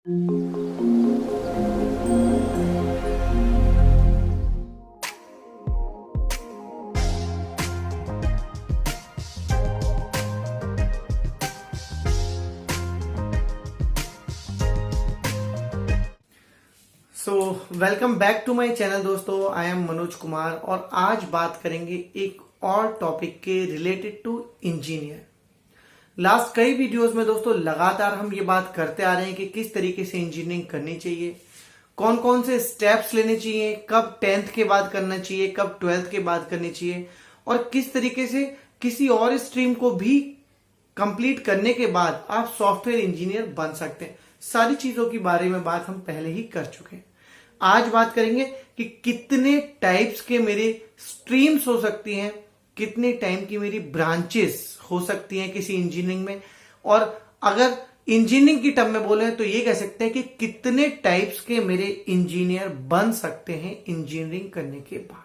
Welcome back to my channel दोस्तों। I M Manoj Kumar और आज बात करेंगे एक और टॉपिक के रिलेटेड टू इंजीनियर। लास्ट कई वीडियोस में दोस्तों लगातार हम ये बात करते आ रहे हैं कि किस तरीके से इंजीनियरिंग करनी चाहिए, कौन कौन से स्टेप्स लेने चाहिए, कब 10th के बाद करना चाहिए, कब 12th के बाद करनी चाहिए और किस तरीके से किसी और स्ट्रीम को भी कंप्लीट करने के बाद आप सॉफ्टवेयर इंजीनियर बन सकते हैं। सारी चीजों के बारे में बात हम पहले ही कर चुके हैं। आज बात करेंगे कि कितने टाइप्स के मेरे स्ट्रीम्स हो सकती हैं, कितने टाइम की मेरी ब्रांचेस हो सकती हैं किसी इंजीनियरिंग में, और अगर इंजीनियरिंग की टर्म में बोले तो ये कह सकते हैं कि कितने टाइप्स के मेरे इंजीनियर बन सकते हैं इंजीनियरिंग करने के बाद।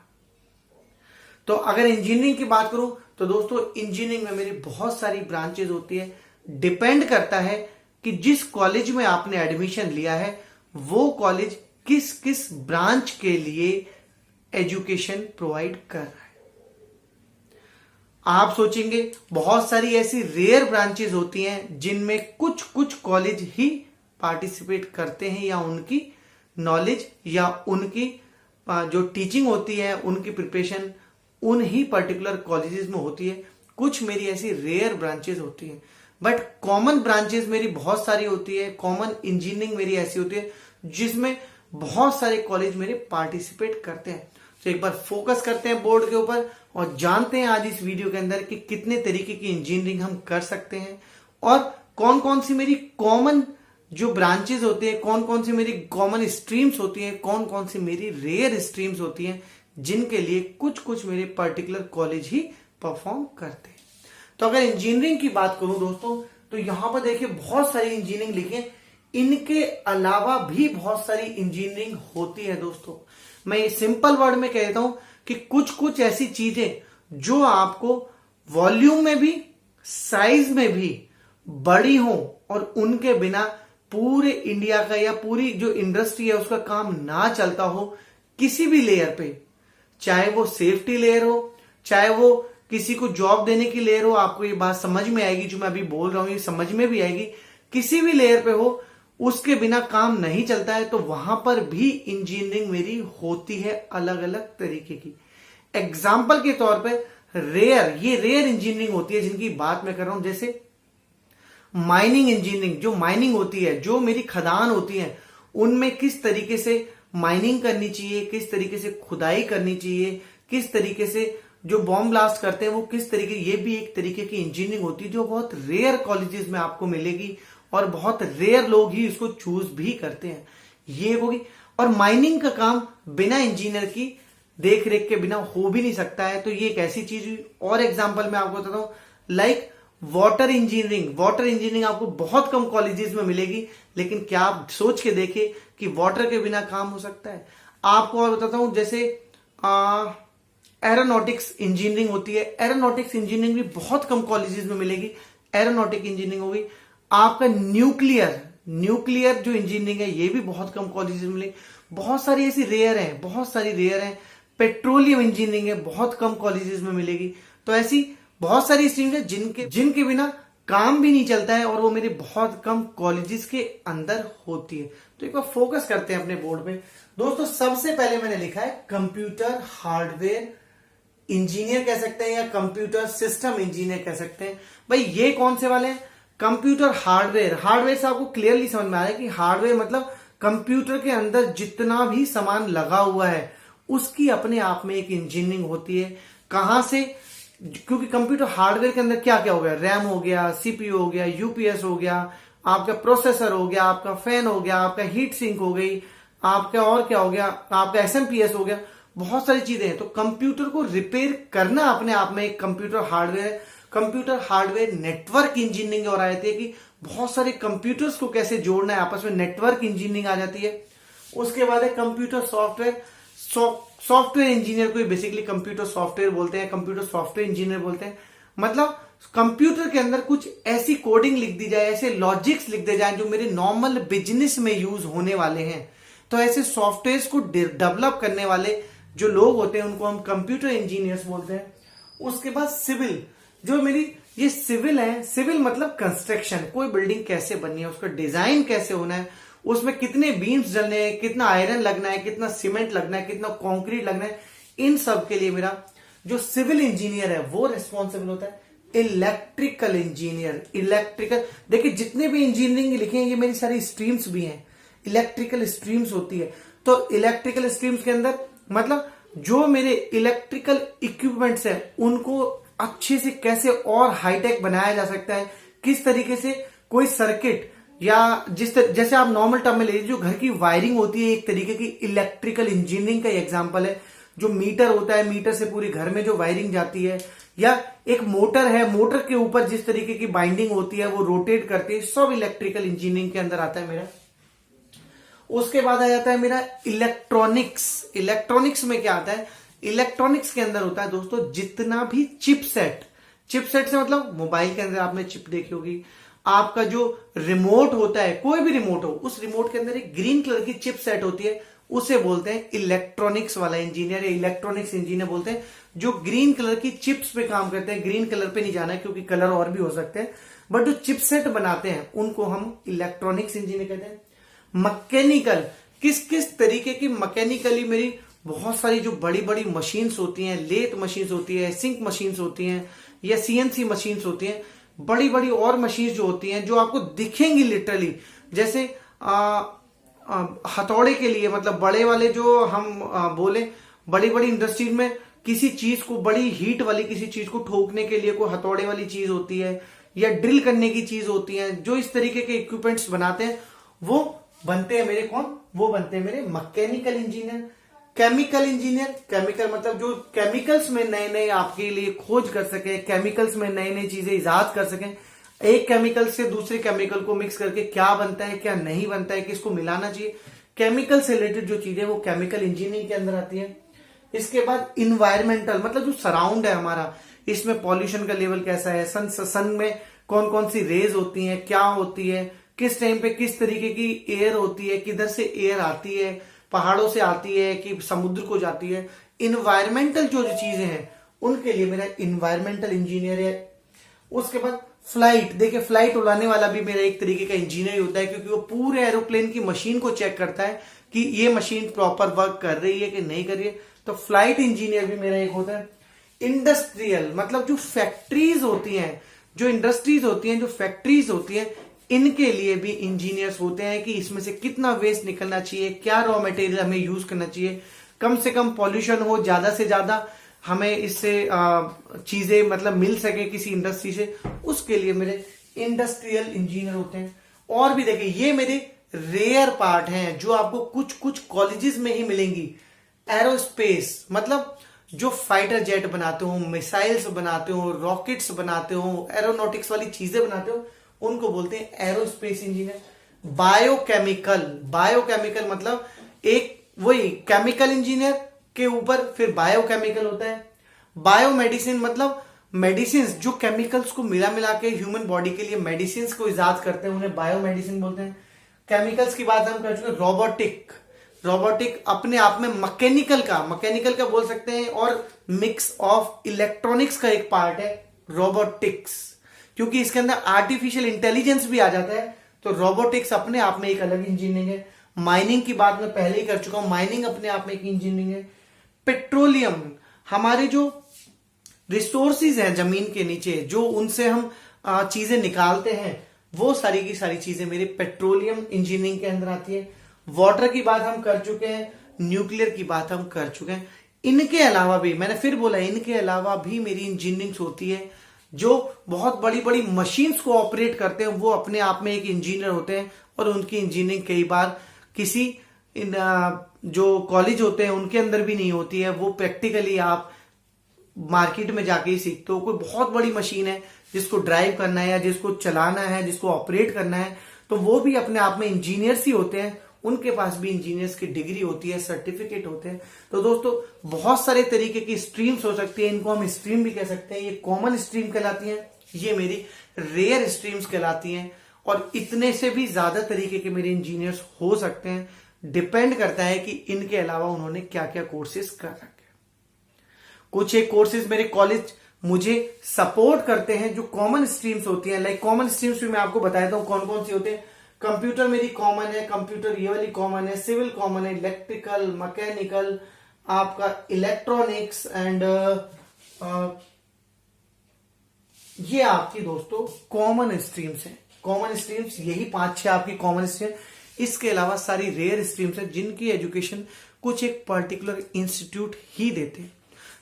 तो अगर इंजीनियरिंग की बात करूं तो दोस्तों इंजीनियरिंग में मेरी बहुत सारी ब्रांचेस होती है। डिपेंड करता है कि जिस कॉलेज में आपने एडमिशन लिया है वो कॉलेज किस किस ब्रांच के लिए एजुकेशन प्रोवाइड कर रहा है। आप सोचेंगे बहुत सारी ऐसी रेयर ब्रांचेस होती हैं जिनमें कुछ कुछ कॉलेज ही पार्टिसिपेट करते हैं, या उनकी नॉलेज या उनकी जो टीचिंग होती है, उनकी प्रिपरेशन उन ही पर्टिकुलर कॉलेजेस में होती है। कुछ मेरी ऐसी रेयर ब्रांचेस होती हैं, बट कॉमन ब्रांचेस मेरी बहुत सारी होती है। कॉमन इंजीनियरिंग मेरी ऐसी होती है जिसमें बहुत सारे कॉलेज मेरे पार्टिसिपेट करते हैं। तो एक बार फोकस करते हैं बोर्ड के ऊपर और जानते हैं आज इस वीडियो के अंदर कि कितने तरीके की इंजीनियरिंग हम कर सकते हैं और कौन कौन सी मेरी कॉमन जो ब्रांचेस होती है, कौन कौन सी मेरी कॉमन स्ट्रीम्स होती हैं, कौन कौन सी मेरी रेयर स्ट्रीम्स होती हैं जिनके लिए कुछ कुछ मेरे पर्टिकुलर कॉलेज ही परफॉर्म करते हैं। तो अगर इंजीनियरिंग की बात करूं दोस्तों तो यहां पर देखिए बहुत सारी इंजीनियरिंग लिखी है। इनके अलावा भी बहुत सारी इंजीनियरिंग होती है दोस्तों। मैं ये सिंपल वर्ड में कहता हूं कि कुछ कुछ ऐसी चीजें जो आपको वॉल्यूम में भी साइज में भी बड़ी हो और उनके बिना पूरे इंडिया का या पूरी जो इंडस्ट्री है उसका काम ना चलता हो किसी भी लेयर पे, चाहे वो सेफ्टी लेयर हो, चाहे वो किसी को जॉब देने की लेयर हो। आपको ये बात समझ में आएगी जो मैं अभी बोल रहा हूं, ये समझ में भी आएगी। किसी भी लेयर पे हो उसके बिना काम नहीं चलता है, तो वहां पर भी इंजीनियरिंग मेरी होती है अलग अलग तरीके की। एग्जाम्पल के तौर पे ये रेयर इंजीनियरिंग होती है जिनकी बात मैं कर रहा हूं, जैसे माइनिंग इंजीनियरिंग। जो माइनिंग होती है, जो मेरी खदान होती है, उनमें किस तरीके से माइनिंग करनी चाहिए, किस तरीके से खुदाई करनी चाहिए, किस तरीके से जो बॉम्ब ब्लास्ट करते हैं वो किस तरीके, ये भी एक तरीके की इंजीनियरिंग होती है जो बहुत रेयर कॉलेजेस में आपको मिलेगी और बहुत रेयर लोग ही इसको चूज भी करते हैं। ये होगी। और माइनिंग का काम बिना इंजीनियर की देख रेख के बिना हो भी नहीं सकता है, तो ये एक ऐसी चीज हुई। और एग्जांपल मैं आपको बताता हूं, like water engineering. Water engineering आपको बहुत कम कॉलेजेस में मिलेगी, लेकिन क्या आप सोच के देखें कि वाटर के बिना काम हो सकता है। आपको और बताता हूं, जैसे एरोनॉटिक्स इंजीनियरिंग होती है। एरोनॉटिक्स इंजीनियरिंग भी बहुत कम कॉलेजेस में मिलेगी। एरोनॉटिक इंजीनियरिंग होगी। आपका न्यूक्लियर जो इंजीनियरिंग है ये भी बहुत कम कॉलेजेस में मिलेगी। बहुत सारी ऐसी रेयर हैं। पेट्रोलियम इंजीनियरिंग है, बहुत कम कॉलेजेस में मिलेगी। तो ऐसी बहुत सारी स्ट्रीम्स है जिनके बिना काम भी नहीं चलता है और वो मेरे बहुत कम कॉलेजेस के अंदर होती है। तो एक बार फोकस करते हैं अपने बोर्ड पे दोस्तों। सबसे पहले मैंने लिखा है कंप्यूटर हार्डवेयर इंजीनियर कह सकते हैं या कंप्यूटर सिस्टम इंजीनियर कह सकते हैं। भाई ये कौन से वाले हैं? कंप्यूटर हार्डवेयर से आपको क्लियरली समझ में आ रहा है कि हार्डवेयर मतलब कंप्यूटर के अंदर जितना भी सामान लगा हुआ है उसकी अपने आप में एक इंजीनियरिंग होती है। कहां से? क्योंकि कंप्यूटर हार्डवेयर के अंदर क्या क्या हो गया, रैम हो गया, सीपीयू हो गया, यूपीएस हो गया, आपका प्रोसेसर हो गया, आपका फैन हो गया, आपका हीट सिंक हो गई, आपका और क्या हो गया, आपका एसएमपीएस हो गया। बहुत सारी चीजें हैं। तो कंप्यूटर को रिपेयर करना अपने आप में एक कंप्यूटर हार्डवेयर है। कंप्यूटर हार्डवेयर नेटवर्क इंजीनियरिंग और आती है कि बहुत सारे कंप्यूटर्स को कैसे जोड़ना है आपस में, नेटवर्क इंजीनियरिंग आ जाती है। उसके बाद है कंप्यूटर सॉफ्टवेयर। सॉफ्टवेयर इंजीनियर को बेसिकली कंप्यूटर सॉफ्टवेयर बोलते हैं, कंप्यूटर सॉफ्टवेयर इंजीनियर बोलते हैं। मतलब कंप्यूटर के अंदर कुछ ऐसी कोडिंग लिख दी जाए, ऐसे लॉजिक्स लिख दे जाए जो मेरे नॉर्मल बिजनेस में यूज होने वाले हैं। तो ऐसे सॉफ्टवेयर को डेवलप करने वाले जो लोग होते हैं उनको हम कंप्यूटर इंजीनियर्स बोलते हैं। उसके बाद सिविल, जो मेरी ये सिविल है, सिविल मतलब कंस्ट्रक्शन, कोई बिल्डिंग कैसे बननी है, उसका डिजाइन कैसे होना है, उसमें कितने बीम्स डलने हैं, कितना आयरन लगना है, कितना सीमेंट लगना है, कितना कंक्रीट लगना है, इन सब के लिए मेरा जो सिविल इंजीनियर है वो रिस्पॉन्सिबल होता है। इलेक्ट्रिकल इंजीनियर, इलेक्ट्रिकल, देखिए जितने भी इंजीनियरिंग लिखे हैं ये मेरी सारी स्ट्रीम्स भी हैं, इलेक्ट्रिकल स्ट्रीम्स होती है। तो इलेक्ट्रिकल स्ट्रीम्स के अंदर मतलब जो मेरे इलेक्ट्रिकल इक्विपमेंट्स है उनको अच्छे से कैसे और हाईटेक बनाया जा सकता है, किस तरीके से कोई सर्किट या जैसे आप नॉर्मल टर्म में ले लीजिए, जो घर की वायरिंग होती है एक तरीके की इलेक्ट्रिकल इंजीनियरिंग का एग्जांपल है। जो मीटर होता है, मीटर से पूरी घर में जो वायरिंग जाती है, या एक मोटर है, मोटर के ऊपर जिस तरीके की बाइंडिंग होती है वो रोटेट करती है, सब इलेक्ट्रिकल इंजीनियरिंग के अंदर आता है मेरा। उसके बाद आ जाता है मेरा इलेक्ट्रॉनिक्स। इलेक्ट्रॉनिक्स में क्या आता है, इलेक्ट्रॉनिक्स के अंदर होता है दोस्तों जितना भी चिपसेट, चिपसेट से मतलब मोबाइल के अंदर आपने चिप देखी होगी, आपका जो रिमोट होता है, कोई भी रिमोट हो, उस रिमोट के अंदर एक ग्रीन कलर की चिप सेट होती है, उसे बोलते हैं इलेक्ट्रॉनिक्स वाला इंजीनियर या इलेक्ट्रॉनिक्स इंजीनियर बोलते हैं। जो ग्रीन कलर की चिप्स पे काम करते हैं, ग्रीन कलर पे नहीं जाना है क्योंकि कलर और भी हो सकते हैं, बट जो चिपसेट बनाते हैं उनको हम इलेक्ट्रॉनिक्स इंजीनियर कहते हैं। मैकेनिकल, किस किस तरीके की मैकेनिकली मेरी बहुत सारी जो बड़ी बड़ी मशीन्स होती हैं, लेथ मशीन्स होती है, सिंक मशीन्स होती हैं, या सीएनसी मशीन्स होती हैं, बड़ी बड़ी और मशीन्स जो होती हैं जो आपको दिखेंगी लिटरली, जैसे हथौड़े के लिए, मतलब बड़े वाले जो हम बोले बड़ी बड़ी इंडस्ट्रीज में किसी चीज को, बड़ी हीट वाली किसी चीज को ठोकने के लिए कोई हथौड़े वाली चीज होती है, या ड्रिल करने की चीज होती है, जो इस तरीके के इक्विपमेंट्स बनाते हैं वो बनते हैं मेरे कौन, वो बनते हैं मेरे mechanical engineer. Chemical engineer, chemical मतलब जो केमिकल्स में नए नए आपके लिए खोज कर सके, केमिकल्स में नई नई चीजें इजाद कर सकें, एक केमिकल से दूसरे केमिकल को मिक्स करके क्या बनता है क्या नहीं बनता है, किसको मिलाना चाहिए, केमिकल से रिलेटेड जो चीजें वो केमिकल इंजीनियरिंग के अंदर आती है। इसके बाद इन्वायरमेंटल, मतलब जो सराउंड है हमारा, इसमें पॉल्यूशन का लेवल कैसा है, सन में कौन कौन सी रेज होती हैं, क्या होती है, किस टाइम पे किस तरीके की एयर होती है, किधर से एयर आती है, पहाड़ों से आती है कि समुद्र को जाती है, इन्वायरमेंटल जो चीजें हैं उनके लिए मेरा इन्वायरमेंटल इंजीनियर है। उसके बाद फ्लाइट, देखिए फ्लाइट उड़ाने वाला भी मेरा एक तरीके का इंजीनियर होता है, क्योंकि वो पूरे एरोप्लेन की मशीन को चेक करता है कि ये मशीन प्रॉपर वर्क कर रही है कि नहीं कर रही है, तो फ्लाइट इंजीनियर भी मेरा एक होता है। इंडस्ट्रियल, मतलब जो फैक्ट्रीज होती हैं, जो इंडस्ट्रीज होती हैं, जो फैक्ट्रीज होती हैं, इनके लिए भी इंजीनियर्स होते हैं कि इसमें से कितना वेस्ट निकलना चाहिए, क्या रॉ मटेरियल हमें यूज करना चाहिए, कम से कम पॉल्यूशन हो, ज्यादा से ज्यादा हमें इससे चीजें मतलब मिल सके किसी इंडस्ट्री से, उसके लिए मेरे इंडस्ट्रियल इंजीनियर होते हैं। और भी देखिए ये मेरे रेयर पार्ट हैं जो आपको कुछ कुछ कॉलेजेस में ही मिलेंगी। एरोस्पेस, मतलब जो फाइटर जेट बनाते हो, मिसाइल्स बनाते हो, रॉकेट्स बनाते हो, एरोनॉटिक्स वाली चीजें बनाते हो, उनको बोलते हैं एरोस्पेस इंजीनियर। बायोकेमिकल, बायोकेमिकल मतलब एक वही केमिकल इंजीनियर के ऊपर फिर बायोकेमिकल होता है। बायोमेडिसिन मतलब मेडिसिन जो केमिकल्स को मिला मिला के ह्यूमन बॉडी के लिए मेडिसिन को इजाद करते हैं, उन्हें बायोमेडिसिन बोलते हैं। केमिकल्स की बात हम कर चुके। रोबोटिक, रोबोटिक अपने आप में मैकेनिकल का बोल सकते हैं, और मिक्स ऑफ इलेक्ट्रॉनिक्स का एक पार्ट है रोबोटिक्स, क्योंकि इसके अंदर आर्टिफिशियल इंटेलिजेंस भी आ जाता है, तो रोबोटिक्स अपने आप में एक अलग इंजीनियरिंग है। माइनिंग की बात मैं पहले ही कर चुका हूं, माइनिंग अपने आप में एक इंजीनियरिंग है। पेट्रोलियम, हमारे जो रिसोर्सेज हैं जमीन के नीचे, जो उनसे हम चीजें निकालते हैं, वो सारी की सारी चीजें मेरे पेट्रोलियम इंजीनियरिंग के अंदर आती है। वाटर की बात हम कर चुके हैं, न्यूक्लियर की बात हम कर चुके हैं। इनके अलावा भी, मैंने फिर बोला, इनके अलावा भी मेरी इंजीनियरिंग होती है। जो बहुत बड़ी बड़ी मशीन्स को ऑपरेट करते हैं वो अपने आप में एक इंजीनियर होते हैं, और उनकी इंजीनियरिंग कई बार किसी जो कॉलेज होते हैं उनके अंदर भी नहीं होती है, वो प्रैक्टिकली आप मार्केट में जाके ही सीखते हो। कोई बहुत बड़ी मशीन है जिसको ड्राइव करना है या जिसको चलाना है, जिसको ऑपरेट करना है, तो वो भी अपने आप में इंजीनियर्स ही होते हैं, उनके पास भी इंजीनियर्स की डिग्री होती है, सर्टिफिकेट होते हैं। तो दोस्तों बहुत सारे तरीके की स्ट्रीम्स हो सकती है, इनको हम स्ट्रीम भी कह सकते हैं, ये कॉमन स्ट्रीम कहलाती है। ये मेरी रेयर स्ट्रीम्स कहलाती हैं। और इतने से भी ज्यादा तरीके के मेरे इंजीनियर्स हो सकते हैं, डिपेंड करता है कि इनके अलावा उन्होंने क्या क्या कोर्सेज कर रखे। कुछ एक कोर्सेज मेरे कॉलेज मुझे सपोर्ट करते हैं जो कॉमन स्ट्रीम्स होती हैं। लाइक कॉमन स्ट्रीम्स भी मैं आपको बता देता हूं कौन कौन सी होते हैं। कंप्यूटर मेरी कॉमन है, कंप्यूटर ये वाली कॉमन है, सिविल कॉमन है, इलेक्ट्रिकल, मैकेनिकल, आपका इलेक्ट्रॉनिक्स एंड ये आपकी दोस्तों कॉमन स्ट्रीम्स हैं। कॉमन स्ट्रीम्स यही 5-6 आपकी कॉमन स्ट्रीम। इसके अलावा सारी रेयर स्ट्रीम्स हैं जिनकी एजुकेशन कुछ एक पर्टिकुलर इंस्टीट्यूट ही देते हैं।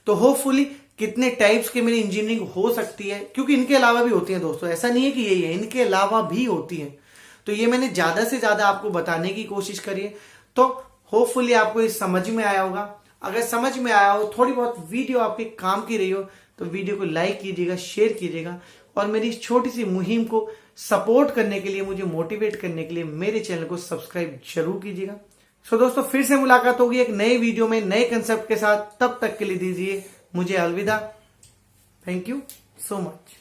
तो होपफुली कितने टाइप्स के मेरी इंजीनियरिंग हो सकती है, क्योंकि इनके अलावा भी होती है दोस्तों, ऐसा नहीं है कि यही है, इनके अलावा भी होती है। तो ये मैंने ज्यादा से ज्यादा आपको बताने की कोशिश करी है। तो होपफुली आपको ये समझ में आया होगा। अगर समझ में आया हो, थोड़ी बहुत वीडियो आपके काम की रही हो, तो वीडियो को लाइक कीजिएगा, शेयर कीजिएगा और मेरी इस छोटी सी मुहिम को सपोर्ट करने के लिए, मुझे मोटिवेट करने के लिए मेरे चैनल को सब्सक्राइब जरूर कीजिएगा। सो दोस्तों फिर से मुलाकात होगी एक नए वीडियो में नए कंसेप्ट के साथ। तब तक के लिए दीजिए मुझे अलविदा। Thank you so much.